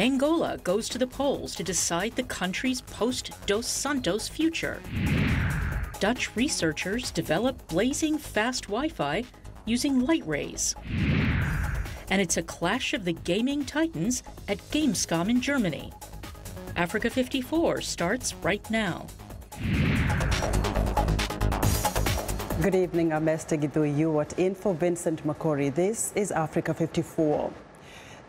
Angola goes to the polls to decide the country's post-Dos Santos future. Dutch researchers develop blazing fast Wi-Fi using light rays. And it's a clash of the gaming titans at Gamescom in Germany. Africa 54 starts right now. Good evening, I'm Esther Githuyu in for Vincent Makori. This is Africa 54.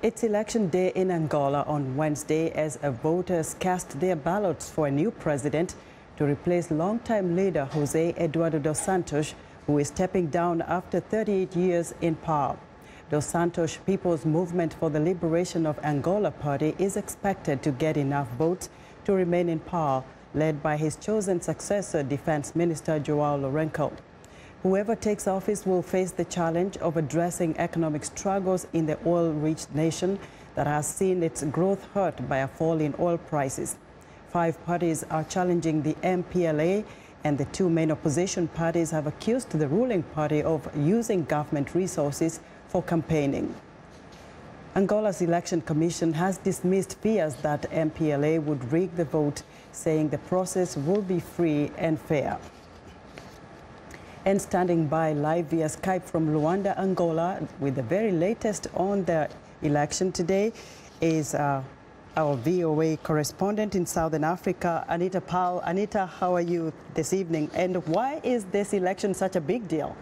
It's election day in Angola on Wednesday as voters cast their ballots for a new president to replace longtime leader José Eduardo dos Santos, who is stepping down after 38 years in power. Dos Santos People's Movement for the Liberation of Angola party is expected to get enough votes to remain in power, led by his chosen successor, Defense Minister João Lourenço. Whoever takes office will face the challenge of addressing economic struggles in the oil-rich nation that has seen its growth hurt by a fall in oil prices. 5 parties are challenging the MPLA, and the 2 main opposition parties have accused the ruling party of using government resources for campaigning. Angola's election commission has dismissed fears that MPLA would rig the vote, saying the process will be free and fair. And standing by live via Skype from Luanda, Angola, with the very latest on the election today is our VOA correspondent in Southern Africa, Anita Powell. Anita, how are you this evening? And why is this election such a big deal?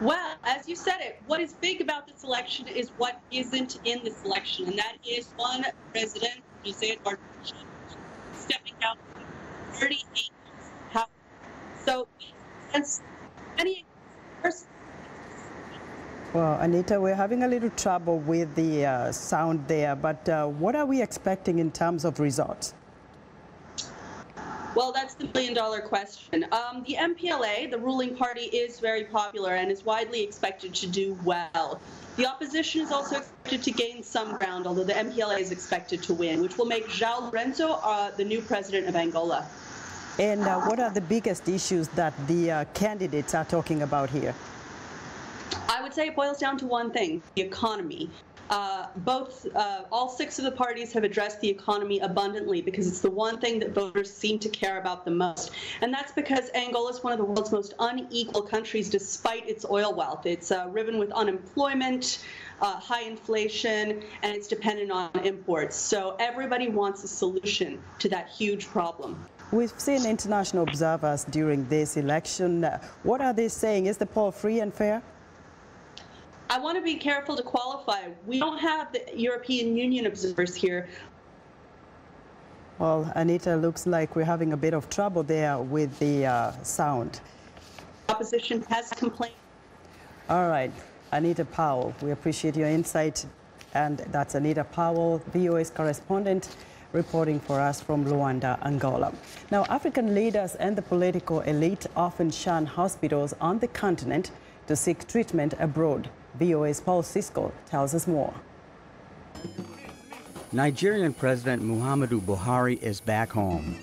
Well, as you said it, what is big about this election is what isn't in this election, and that is one president, José Eduardo dos Santos, stepping down from 38 years. So, well, Anita, we're having a little trouble with the sound there, but what are we expecting in terms of results? Well, that's the million-dollar question. The MPLA, the ruling party, is very popular and is widely expected to do well. The opposition is also expected to gain some ground, although the MPLA is expected to win, which will make João Lourenço the new president of Angola. And what are the biggest issues that the candidates are talking about here? I would say it boils down to one thing: the economy. All 6 of the parties have addressed the economy abundantly because it's the one thing that voters seem to care about the most. And that's because Angola is one of the world's most unequal countries despite its oil wealth. It's riven with unemployment, high inflation, and it's dependent on imports. So everybody wants a solution to that huge problem. We've seen international observers during this election. What are they saying? Is the poll free and fair? I want to be careful to qualify. We don't have the European Union observers here. Well, Anita, looks like we're having a bit of trouble there with the sound. Opposition has complained. All right, Anita Powell, we appreciate your insight. And that's Anita Powell, VOA's correspondent, reporting for us from Luanda, Angola. Now, African leaders and the political elite often shun hospitals on the continent to seek treatment abroad. VOA's Paul Cisco tells us more. Nigerian President Muhammadu Buhari is back home.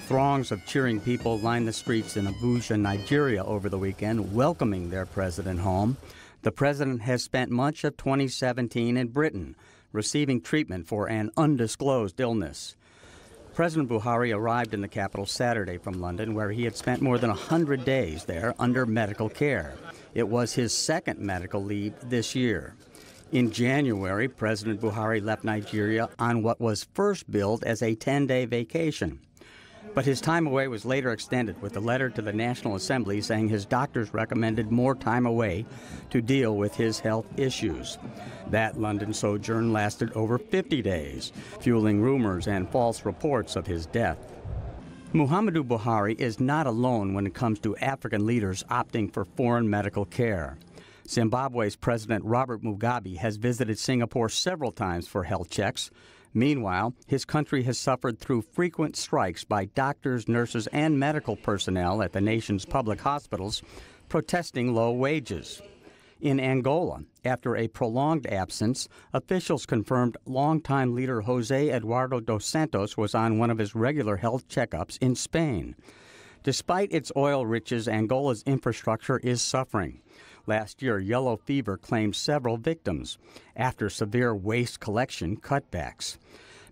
Throngs of cheering people lined the streets in Abuja, Nigeria over the weekend, welcoming their president home. The president has spent much of 2017 in Britain, receiving treatment for an undisclosed illness. President Buhari arrived in the capital Saturday from London, where he had spent more than 100 days there under medical care. It was his second medical leave this year. In January, President Buhari left Nigeria on what was first billed as a 10-day vacation. But his time away was later extended with a letter to the National Assembly saying his doctors recommended more time away to deal with his health issues. That London sojourn lasted over 50 days, fueling rumors and false reports of his death. Muhammadu Buhari is not alone when it comes to African leaders opting for foreign medical care. Zimbabwe's President Robert Mugabe has visited Singapore several times for health checks. Meanwhile, his country has suffered through frequent strikes by doctors, nurses, and medical personnel at the nation's public hospitals, protesting low wages. In Angola, after a prolonged absence, officials confirmed longtime leader José Eduardo dos Santos was on one of his regular health checkups in Spain. Despite its oil riches, Angola's infrastructure is suffering. Last year, yellow fever claimed several victims after severe waste collection cutbacks.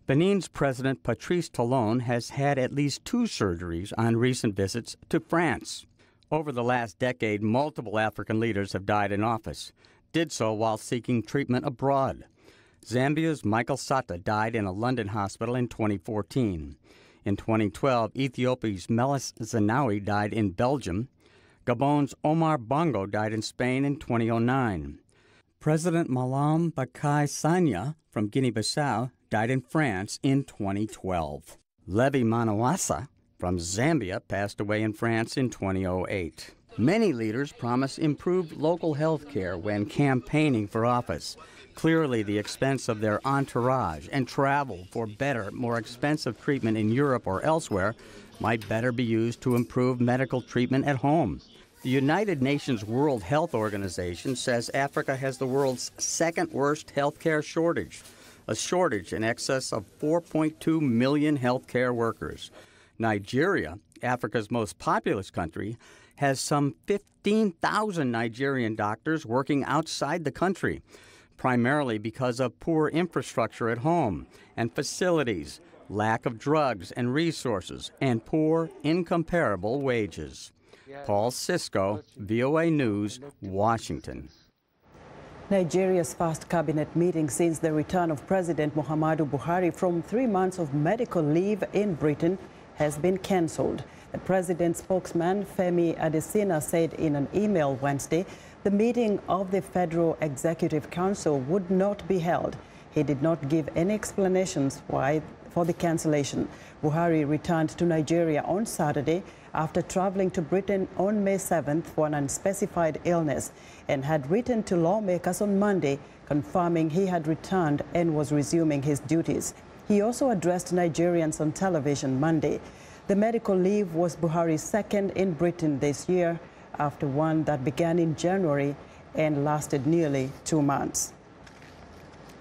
Benin's President Patrice Talon has had at least 2 surgeries on recent visits to France. Over the last decade, multiple African leaders have died in office, did so while seeking treatment abroad. Zambia's Michael Sata died in a London hospital in 2014. In 2012, Ethiopia's Meles Zenawi died in Belgium. Gabon's Omar Bongo died in Spain in 2009. President Malam Bakai Sanya from Guinea-Bissau died in France in 2012. Levi Manawasa from Zambia passed away in France in 2008. Many leaders promise improved local health care when campaigning for office. Clearly, the expense of their entourage and travel for better, more expensive treatment in Europe or elsewhere might better be used to improve medical treatment at home. The United Nations World Health Organization says Africa has the world's second worst health care shortage, a shortage in excess of 4.2 million health care workers. Nigeria, Africa's most populous country, has some 15,000 Nigerian doctors working outside the country, primarily because of poor infrastructure at home and facilities, lack of drugs and resources, and poor, incomparable wages. Paul Sisko, VOA News, Washington. Nigeria's first cabinet meeting since the return of President Muhammadu Buhari from 3 months of medical leave in Britain has been cancelled. The president's spokesman, Femi Adesina, said in an email Wednesday the meeting of the Federal Executive Council would not be held. He did not give any explanations why for the cancellation. Buhari returned to Nigeria on Saturday after traveling to Britain on May 7th for an unspecified illness and had written to lawmakers on Monday confirming he had returned and was resuming his duties. He also addressed Nigerians on television Monday. The medical leave was Buhari's second in Britain this year after one that began in January and lasted nearly 2 months.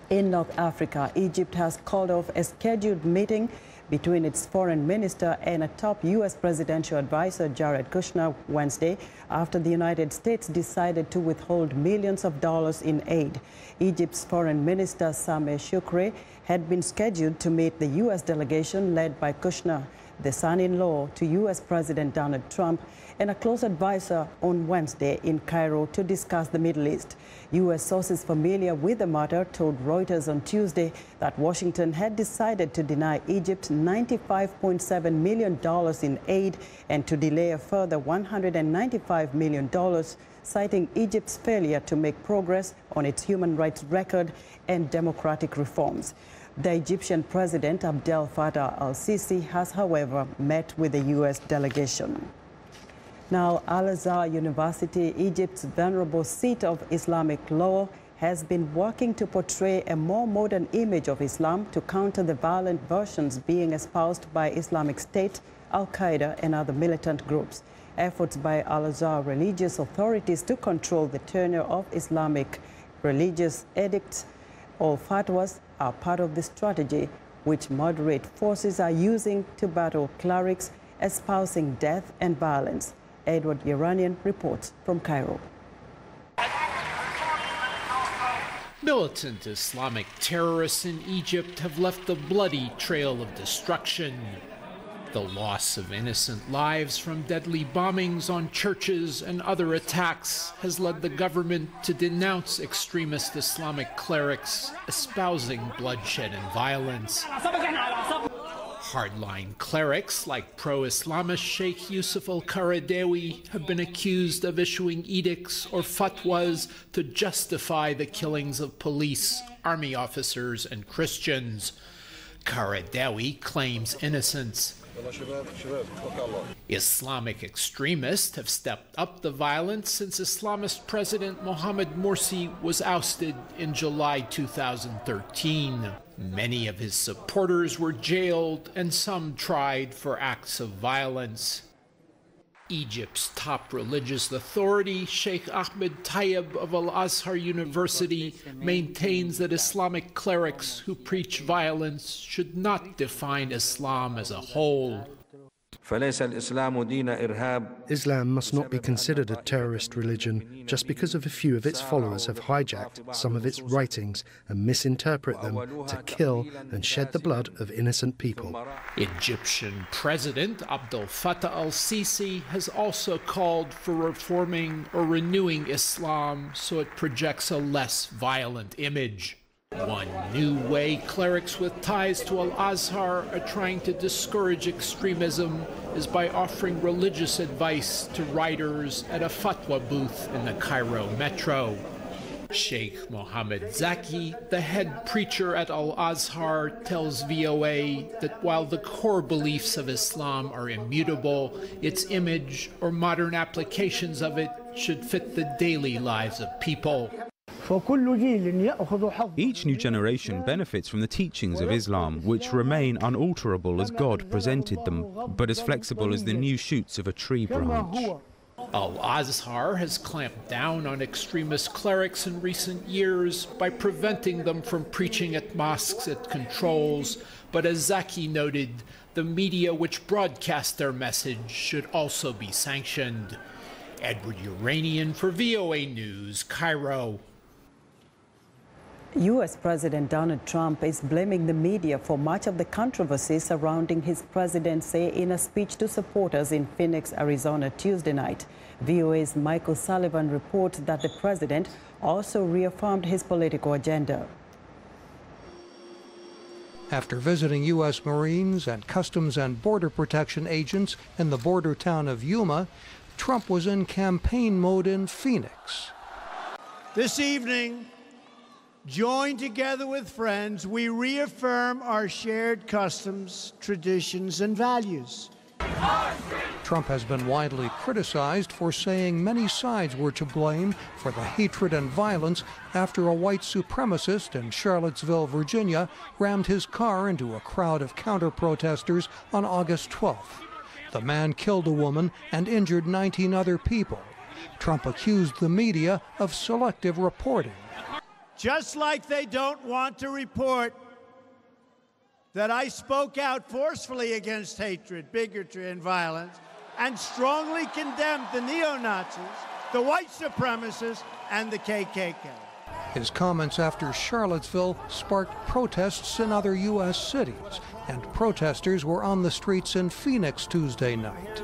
In North Africa, Egypt has called off a scheduled meeting between its foreign minister and a top U.S. presidential advisor, Jared Kushner, Wednesday, after the United States decided to withhold millions of dollars in aid. Egypt's foreign minister, Sameh Shoukry, had been scheduled to meet the U.S. delegation led by Kushner, the son-in-law to U.S. President Donald Trump, and a close advisor on Wednesday in Cairo to discuss the Middle East. U.S. sources familiar with the matter told Reuters on Tuesday that Washington had decided to deny Egypt $95.7 million in aid and to delay a further $195 million, citing Egypt's failure to make progress on its human rights record and democratic reforms. The Egyptian President Abdel Fattah al-Sisi has, however, met with the U.S. delegation. Now, Al-Azhar University, Egypt's venerable seat of Islamic law, has been working to portray a more modern image of Islam to counter the violent versions being espoused by Islamic State, Al-Qaeda, and other militant groups. Efforts by Al-Azhar religious authorities to control the tenure of Islamic religious edicts or fatwas are part of the strategy which moderate forces are using to battle clerics espousing death and violence. Edward Iranian reports from Cairo. Militant Islamic terrorists in Egypt have left a bloody trail of destruction. The loss of innocent lives from deadly bombings on churches and other attacks has led the government to denounce extremist Islamic clerics espousing bloodshed and violence. Hardline clerics like pro-Islamist Sheikh Yusuf al-Qaradawi have been accused of issuing edicts or fatwas to justify the killings of police, army officers, and Christians. Qaradawi claims innocence. Islamic extremists have stepped up the violence since Islamist President Mohamed Morsi was ousted in July 2013. Many of his supporters were jailed and some tried for acts of violence. Egypt's top religious authority, Sheikh Ahmed Tayyib of Al-Azhar University, maintains that Islamic clerics who preach violence should not define Islam as a whole. Islam must not be considered a terrorist religion just because of a few of its followers have hijacked some of its writings and misinterpret them to kill and shed the blood of innocent people. Egyptian President Abdel Fattah al-Sisi has also called for reforming or renewing Islam so it projects a less violent image. One new way clerics with ties to Al-Azhar are trying to discourage extremism is by offering religious advice to writers at a fatwa booth in the Cairo metro. Sheikh Mohammed Zaki, the head preacher at Al-Azhar, tells VOA that while the core beliefs of Islam are immutable, its image or modern applications of it should fit the daily lives of people. Each new generation benefits from the teachings of Islam, which remain unalterable as God presented them, but as flexible as the new shoots of a tree branch. Al-Azhar has clamped down on extremist clerics in recent years by preventing them from preaching at mosques it controls, but as Zaki noted, the media which broadcast their message should also be sanctioned. Edward Uranian for VOA News, Cairo. U.S. President Donald Trump is blaming the media for much of the controversy surrounding his presidency in a speech to supporters in Phoenix, Arizona, Tuesday night. VOA's Michael Sullivan reports that the president also reaffirmed his political agenda. After visiting U.S. Marines and Customs and Border Protection agents in the border town of Yuma, Trump was in campaign mode in Phoenix. This evening, joined together with friends, we reaffirm our shared customs, traditions, and values. Trump has been widely criticized for saying many sides were to blame for the hatred and violence after a white supremacist in Charlottesville, Virginia, rammed his car into a crowd of counter-protesters on August 12th. The man killed a woman and injured 19 other people. Trump accused the media of selective reporting. Just like they don't want to report that I spoke out forcefully against hatred, bigotry, and violence, and strongly condemned the neo-Nazis, the white supremacists, and the KKK. His comments after Charlottesville sparked protests in other U.S. cities, and protesters were on the streets in Phoenix Tuesday night.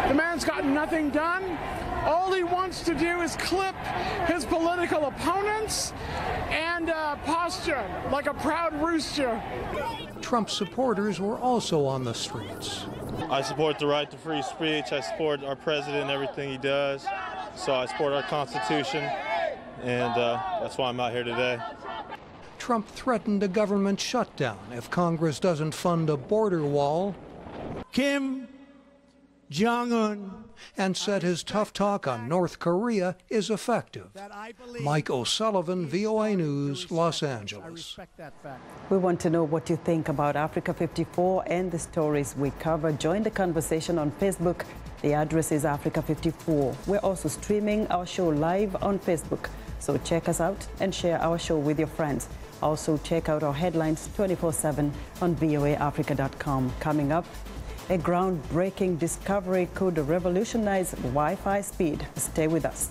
The man's got nothing done. All he wants to do is clip his political opponents and posture like a proud rooster. Trump supporters were also on the streets. I support the right to free speech. I support our president and everything he does. So I support our Constitution, and that's why I'm out here today. Trump threatened a government shutdown if Congress doesn't fund a border wall. Kim Jong-un. And said his tough talk on North Korea is effective. Mike O'Sullivan, VOA News, Los Angeles. We want to know what you think about Africa 54 and the stories we cover. Join the conversation on Facebook. The address is Africa 54. We're also streaming our show live on Facebook. So check us out and share our show with your friends. Also check out our headlines 24/7 on voaafrica.com. Coming up, a groundbreaking discovery could revolutionize Wi-Fi speed. Stay with us.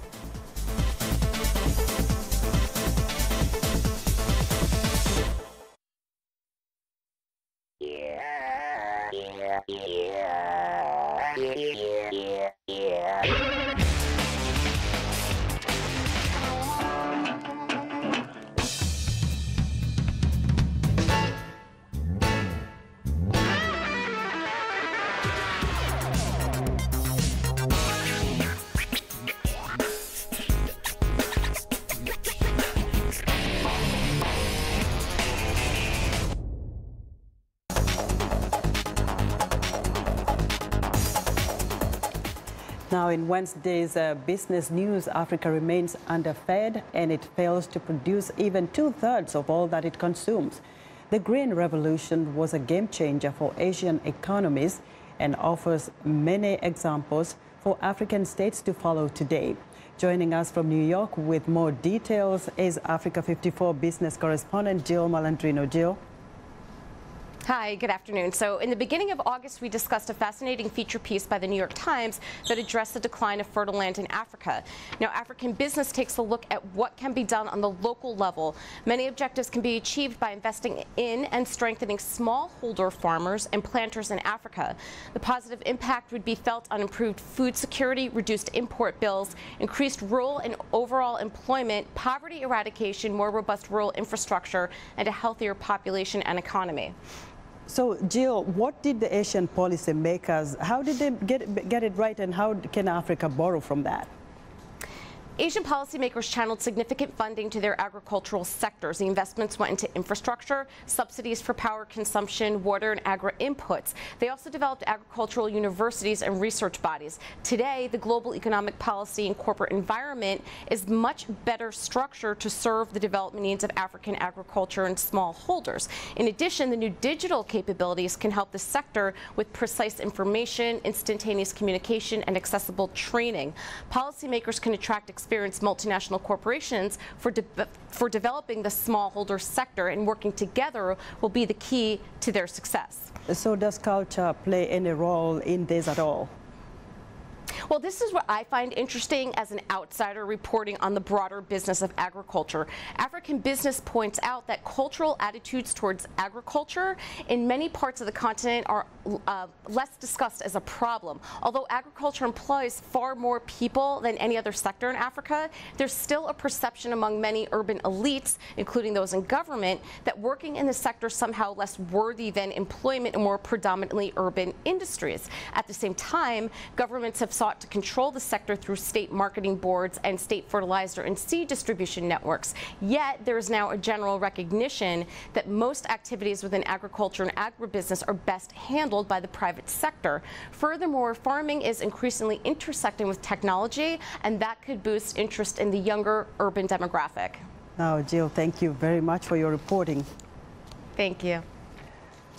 Now, in Wednesday's business news, Africa remains underfed and it fails to produce even 2/3 of all that it consumes. The Green Revolution was a game changer for Asian economies and offers many examples for African states to follow today. Joining us from New York with more details is Africa 54 business correspondent Jill Malandrino. Jill. Hi, good afternoon. So in the beginning of August, we discussed a fascinating feature piece by the New York Times that addressed the decline of fertile land in Africa. Now, African business takes a look at what can be done on the local level. Many objectives can be achieved by investing in and strengthening smallholder farmers and planters in Africa. The positive impact would be felt on improved food security, reduced import bills, increased rural and overall employment, poverty eradication, more robust rural infrastructure, and a healthier population and economy. So, Jill, what did the Asian policymakers, how did they get it right, and how can Africa borrow from that? Asian policymakers channeled significant funding to their agricultural sectors. The investments went into infrastructure, subsidies for power consumption, water, and agri-inputs. They also developed agricultural universities and research bodies. Today, the global economic policy and corporate environment is much better structured to serve the development needs of African agriculture and smallholders. In addition, the new digital capabilities can help the sector with precise information, instantaneous communication, and accessible training. Policymakers can attract experienced multinational corporations for developing the smallholder sector, and working together will be the key to their success. So does culture play any role in this at all? Well, this is what I find interesting as an outsider reporting on the broader business of agriculture. African business points out that cultural attitudes towards agriculture in many parts of the continent are less discussed as a problem. Although agriculture employs far more people than any other sector in Africa, there's still a perception among many urban elites, including those in government, that working in the sector is somehow less worthy than employment in more predominantly urban industries. At the same time, governments have sought to control the sector through state marketing boards and state fertilizer and seed distribution networks. Yet there is now a general recognition that most activities within agriculture and agribusiness are best handled by the private sector. Furthermore, farming is increasingly intersecting with technology, and that could boost interest in the younger urban demographic. Now, Jill, thank you very much for your reporting. Thank you.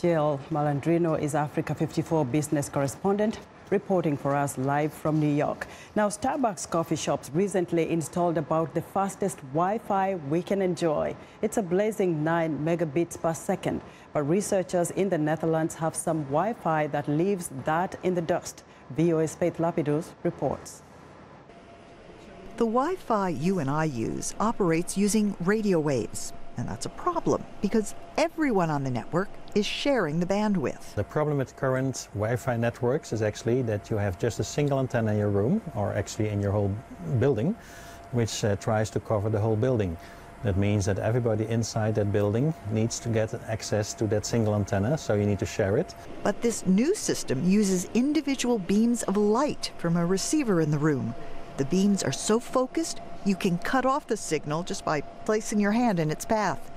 Jill Malandrino is Africa 54 business correspondent, reporting for us live from New York. Now, Starbucks coffee shops recently installed about the fastest Wi-Fi we can enjoy. It's a blazing 9 megabits per second, but researchers in the Netherlands have some Wi-Fi that leaves that in the dust. VOA's Faith Lapidus reports. The Wi-Fi you and I use operates using radio waves. And that's a problem because everyone on the network is sharing the bandwidth. The problem with current Wi-Fi networks is actually that you have just a single antenna in your room, or actually in your whole building, which tries to cover the whole building. That means that everybody inside that building needs to get access to that single antenna, so you need to share it. But this new system uses individual beams of light from a receiver in the room. The beams are so focused, you can cut off the signal just by placing your hand in its path.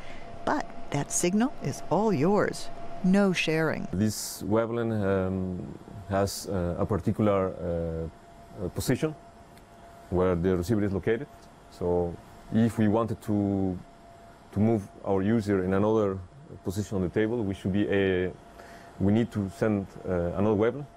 But that signal is all yours. No sharing. This wavelength has a particular position where the receiver is located. So if we wanted to move our user in another position on the table, we need to send another wavelength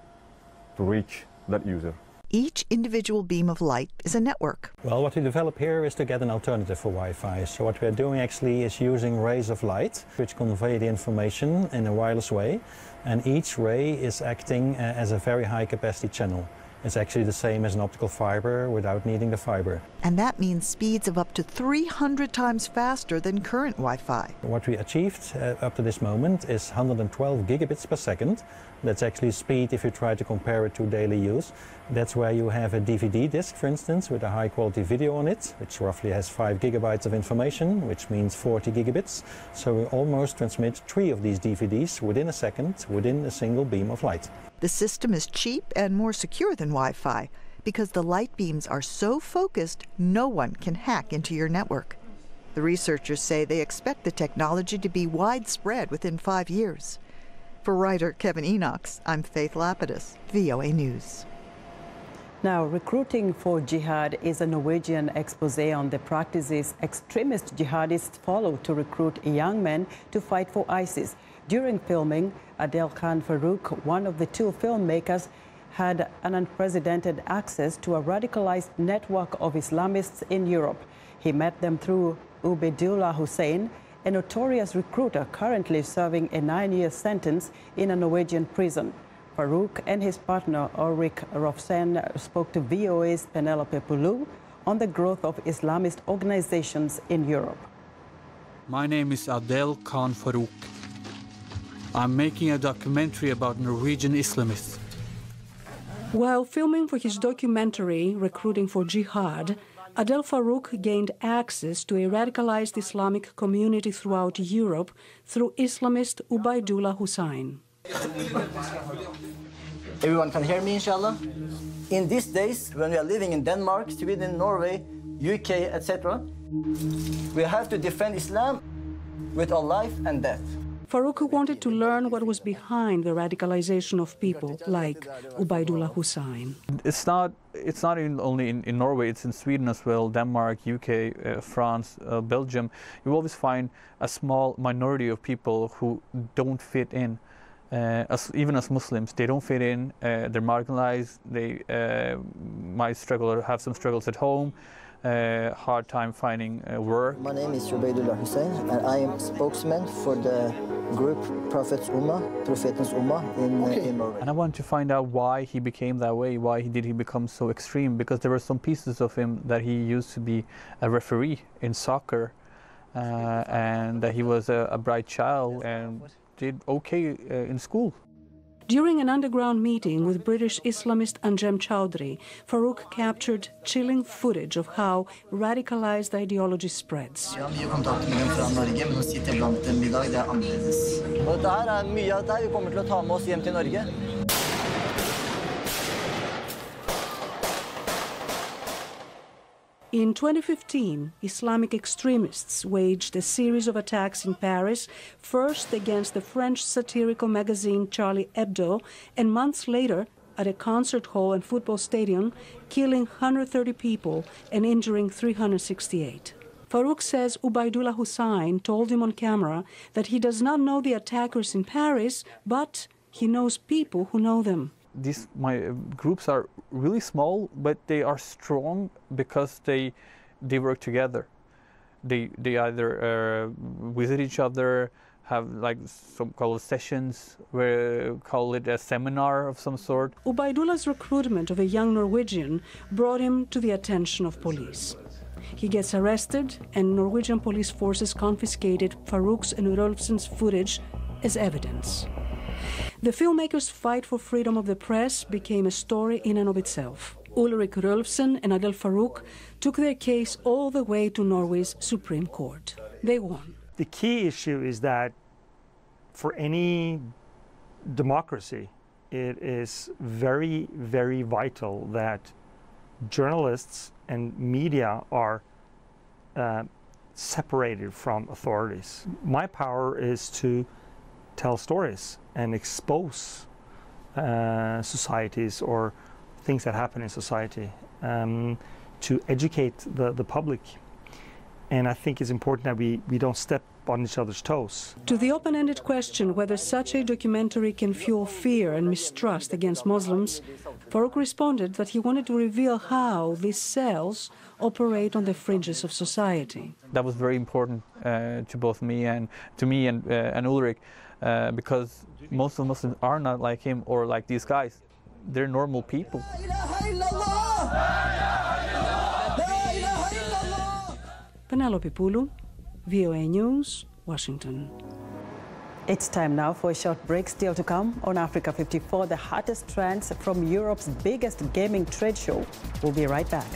to reach that user. Each individual beam of light is a network. Well, what we develop here is to get an alternative for Wi-Fi. So what we're doing actually is using rays of light, which convey the information in a wireless way. And each ray is acting as a very high capacity channel. It's actually the same as an optical fiber without needing the fiber. And that means speeds of up to 300 times faster than current Wi-Fi. What we achieved up to this moment is 112 gigabits per second. That's actually speed if you try to compare it to daily use. That's where you have a DVD disc, for instance, with a high quality video on it, which roughly has 5 gigabytes of information, which means 40 gigabits. So we almost transmit 3 of these DVDs within a second, within a single beam of light. The system is cheap and more secure than Wi-Fi because the light beams are so focused, no one can hack into your network. The researchers say they expect the technology to be widespread within 5 years. For writer Kevin Enochs, I'm Faith Lapidus, VOA News. Now, recruiting for jihad is a Norwegian expose on the practices extremist jihadists follow to recruit young men to fight for ISIS. During filming, Adel Khan Farouk, one of the 2 filmmakers, had an unprecedented access to a radicalized network of Islamists in Europe. He met them through Ubaidullah Hussein, a notorious recruiter currently serving a 9-year sentence in a Norwegian prison. Farouk and his partner Ulrik Rolfsen spoke to VOA's Penelope Pulu on the growth of Islamist organizations in Europe. My name is Adel Khan Farouk. I'm making a documentary about Norwegian Islamists. While filming for his documentary, Recruiting for Jihad, Adel Farouk gained access to a radicalized Islamic community throughout Europe through Islamist Ubaidullah Hussain. Everyone can hear me, inshallah? In these days, when we are living in Denmark, Sweden, Norway, UK, etc., we have to defend Islam with our life and death. Farouk wanted to learn what was behind the radicalization of people like Ubaidullah Hussain. It's not only in Norway, it's in Sweden as well, Denmark, UK, France, Belgium. You always find a small minority of people who don't fit in. Even as Muslims, they don't fit in, they're marginalized, they might struggle or have some struggles at home, hard time finding work. My name is Ubaidullah Hussain, and I am spokesman for the group Prophet's Ummah, Prophet's Ummah in Norway. And I want to find out why he became that way, why did he become so extreme, because there were some pieces of him that he used to be a referee in soccer, and that he was a bright child and did okay in school. During an underground meeting with British Islamist Anjem Choudhury, Farouk captured chilling footage of how radicalized ideology spreads. Vi har mye kontakt med dem fra Norge, men å sitte blant dem I dag, det annerledes. Og dette her mye av det vi kommer til å ta med oss hjem til Norge. In 2015, Islamic extremists waged a series of attacks in Paris, first against the French satirical magazine Charlie Hebdo, and months later at a concert hall and football stadium, killing 130 people and injuring 368. Farouk says Ubaidullah Hussain told him on camera that he does not know the attackers in Paris, but he knows people who know them. My groups are really small, but they are strong because they work together. They either visit each other, have like some called sessions, call it a seminar of some sort. Ubaidullah's recruitment of a young Norwegian brought him to the attention of police. He gets arrested, and Norwegian police forces confiscated Farouk's and Rolfsen's footage as evidence. The filmmakers' fight for freedom of the press became a story in and of itself. Ulrik Rolfsen and Adel Farouk took their case all the way to Norway's Supreme Court. They won. The key issue is that for any democracy, it is very, very vital that journalists and media are separated from authorities. My power is to tell stories and expose societies or things that happen in society, to educate the public. And I think it's important that we don't step on each other's toes. To the open-ended question whether such a documentary can fuel fear and mistrust against Muslims, Farouk responded that he wanted to reveal how these cells operate on the fringes of society. That was very important to both me and Ulrik, because most of the Muslims are not like him or like these guys. They're normal people. Penelope Pulu, VOA News, Washington. It's time now for a short break. Still to come on Africa 54, the hottest trends from Europe's biggest gaming trade show. We'll be right back.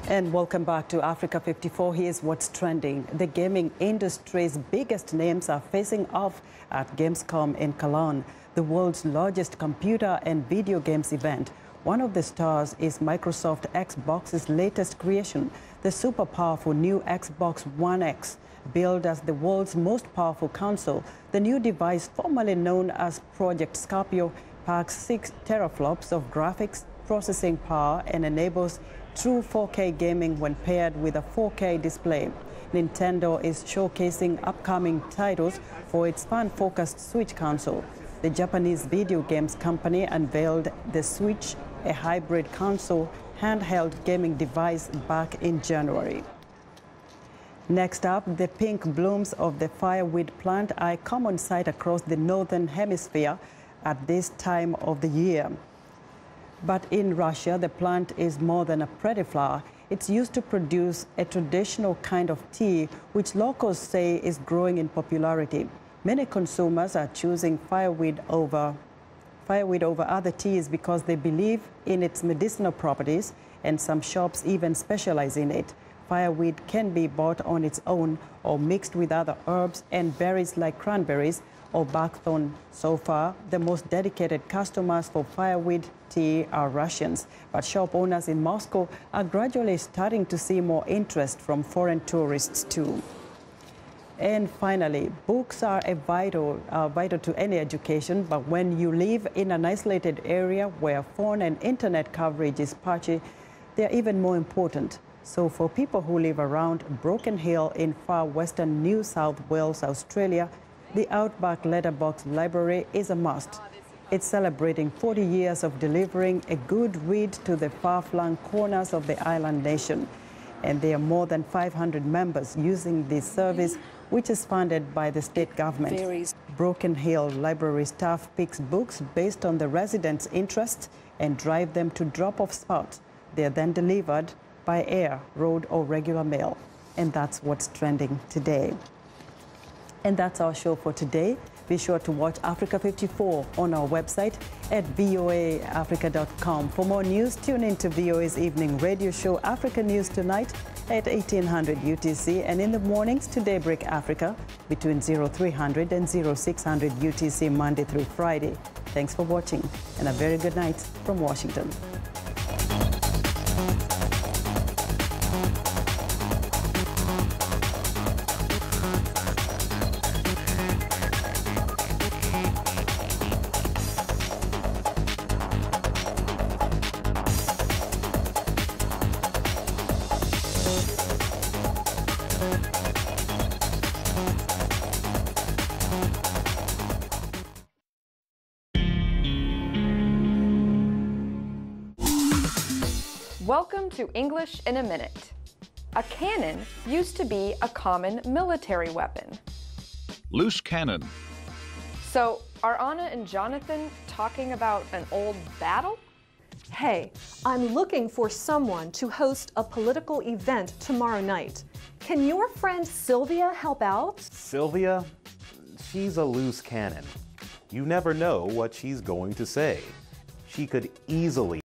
And welcome back to Africa 54. Here's what's trending. The gaming industry's biggest names are facing off at Gamescom in Cologne, the world's largest computer and video games event. One of the stars is Microsoft Xbox's latest creation, the super powerful new Xbox One X. Billed as the world's most powerful console, the new device, formerly known as Project Scorpio, packs 6 teraflops of graphics processing power and enables true 4K gaming when paired with a 4K display. Nintendo is showcasing upcoming titles for its fan-focused Switch console. The Japanese video games company unveiled the Switch, a hybrid console handheld gaming device, back in January. Next up, the pink blooms of the fireweed plant are a common sight across the northern hemisphere at this time of the year. But in Russia, the plant is more than a pretty flower. It's used to produce a traditional kind of tea, which locals say is growing in popularity. Many consumers are choosing fireweed over other teas because they believe in its medicinal properties, and some shops even specialize in it. Fireweed can be bought on its own or mixed with other herbs and berries like cranberries or buckthorn. So far, the most dedicated customers for fireweed tea are Russians, but shop owners in Moscow are gradually starting to see more interest from foreign tourists too. And finally, books are vital to any education, but when you live in an isolated area where phone and internet coverage is patchy, they're even more important. So for people who live around Broken Hill in far western New South Wales, Australia, the Outback Letterbox Library is a must. It's celebrating 40 years of delivering a good read to the far-flung corners of the island nation. And there are more than 500 members using this service, which is funded by the state government. Broken Hill Library staff picks books based on the residents' interests and drive them to drop-off spots. They are then delivered by air, road, or regular mail. And that's what's trending today. And that's our show for today. Be sure to watch Africa 54 on our website at voaafrica.com. For more news, tune in to VOA's evening radio show, Africa News Tonight, at 1800 UTC, and in the mornings to Daybreak Africa between 0300 and 0600 UTC, Monday through Friday. Thanks for watching, and a very good night from Washington. Welcome to English in a Minute. A cannon used to be a common military weapon. Loose cannon. So, are Anna and Jonathan talking about an old battle? Hey, I'm looking for someone to host a political event tomorrow night. Can your friend Sylvia help out? Sylvia? She's a loose cannon. You never know what she's going to say. She could easily